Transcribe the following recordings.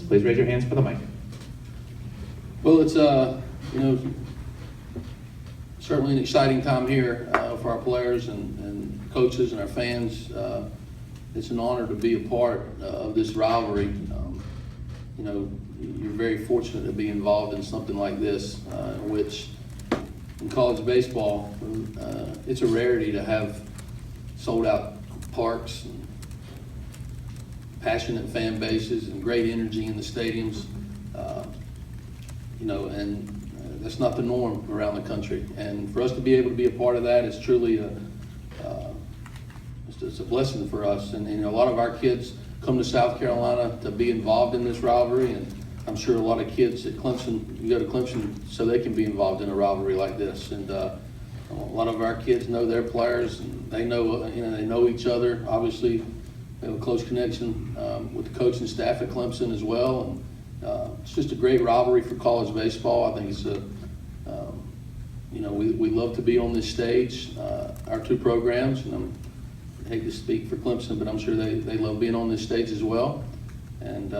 please raise your hands for the mic. Well, it's certainly an exciting time here for our players and coaches and our fans. It's an honor to be a part of this rivalry. You're very fortunate to be involved in something like this, which in college baseball, it's a rarity to have sold out parks, and passionate fan bases, and great energy in the stadiums. And that's not the norm around the country. And for us to be able to be a part of that is truly it's a blessing for us. And a lot of our kids come to South Carolina to be involved in this rivalry, and I'm sure a lot of kids at Clemson, you go to Clemson so they can be involved in a rivalry like this. And a lot of our kids know their players, and they know each other. Obviously, we have a close connection with the coaching staff at Clemson as well. And it's just a great rivalry for college baseball. I think it's we love to be on this stage. Our two programs, and I hate to speak for Clemson, but I'm sure they love being on this stage as well. And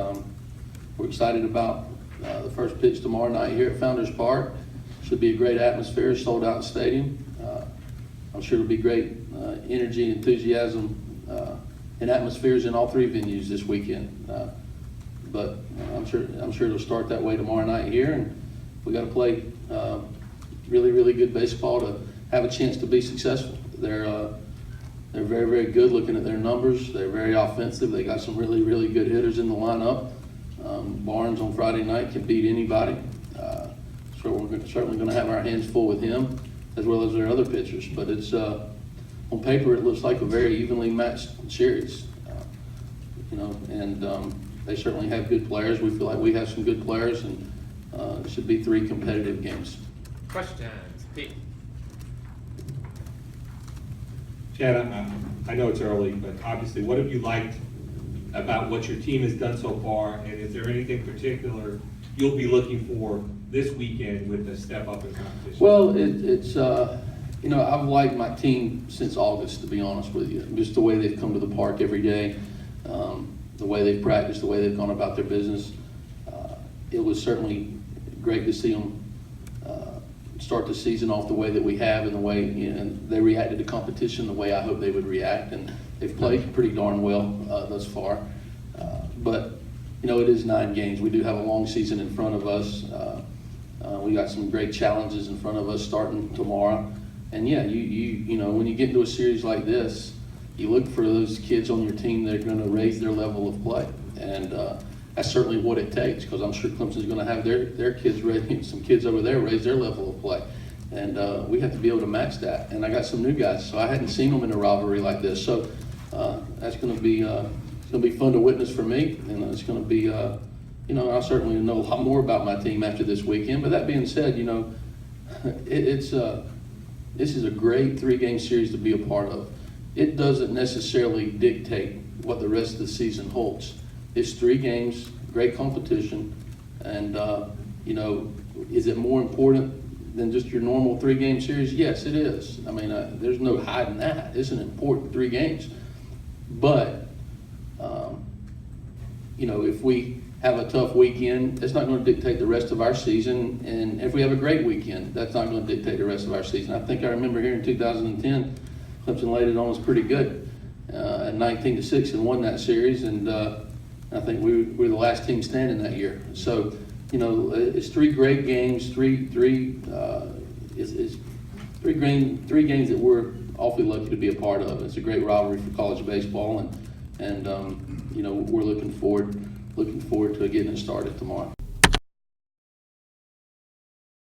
we're excited about the first pitch tomorrow night here at Founders Park. Should be a great atmosphere, sold out stadium. I'm sure it'll be great energy, enthusiasm, and atmospheres in all three venues this weekend. But I'm sure it'll start that way tomorrow night here, and we got to play really, really good baseball to have a chance to be successful. They're very, very good looking at their numbers. They're very offensive. They got some really, really good hitters in the lineup. Barnes on Friday night can beat anybody. So we're certainly going to have our hands full with him, as well as their other pitchers. But it's on paper it looks like a very evenly matched series. They certainly have good players. We feel like we have some good players, and it should be three competitive games. Questions, Pete? Chad, I know it's early, but obviously, what have you liked about what your team has done so far, and is there anything particular you'll be looking for this weekend with the step up in competition? Well, I've liked my team since August, to be honest with you. Just the way they've come to the park every day, the way they've practiced, the way they've gone about their business. It was certainly great to see them start the season off the way that we have, and the way they reacted to competition the way I hope they would react, and they've played pretty darn well thus far. But it is 9 games. We do have a long season in front of us. We got some great challenges in front of us starting tomorrow. And yeah, when you get into a series like this, you look for those kids on your team that are going to raise their level of play, and that's certainly what it takes, because I'm sure Clemson's going to have their kids ready, some kids over there raise their level of play, and we have to be able to match that. And I got some new guys, so I hadn't seen them in a rivalry like this, so that's going to be fun to witness for me, and it's going to be I'll certainly know a lot more about my team after this weekend. But that being said, this is a great 3-game series to be a part of. It doesn't necessarily dictate what the rest of the season holds. It's 3 games, great competition, and is it more important than just your normal 3-game series? Yes, it is. I mean, there's no hiding that. It's an important 3 games. But if we have a tough weekend, it's not going to dictate the rest of our season. And if we have a great weekend, that's not going to dictate the rest of our season. I think I remember here in 2010, Clemson laid it on us pretty good at 19-6 and won that series. And I think we were the last team standing that year. So, it's 3 great games, three games that we're awfully lucky to be a part of. It's a great rivalry for college baseball, and we're looking forward to getting it started tomorrow.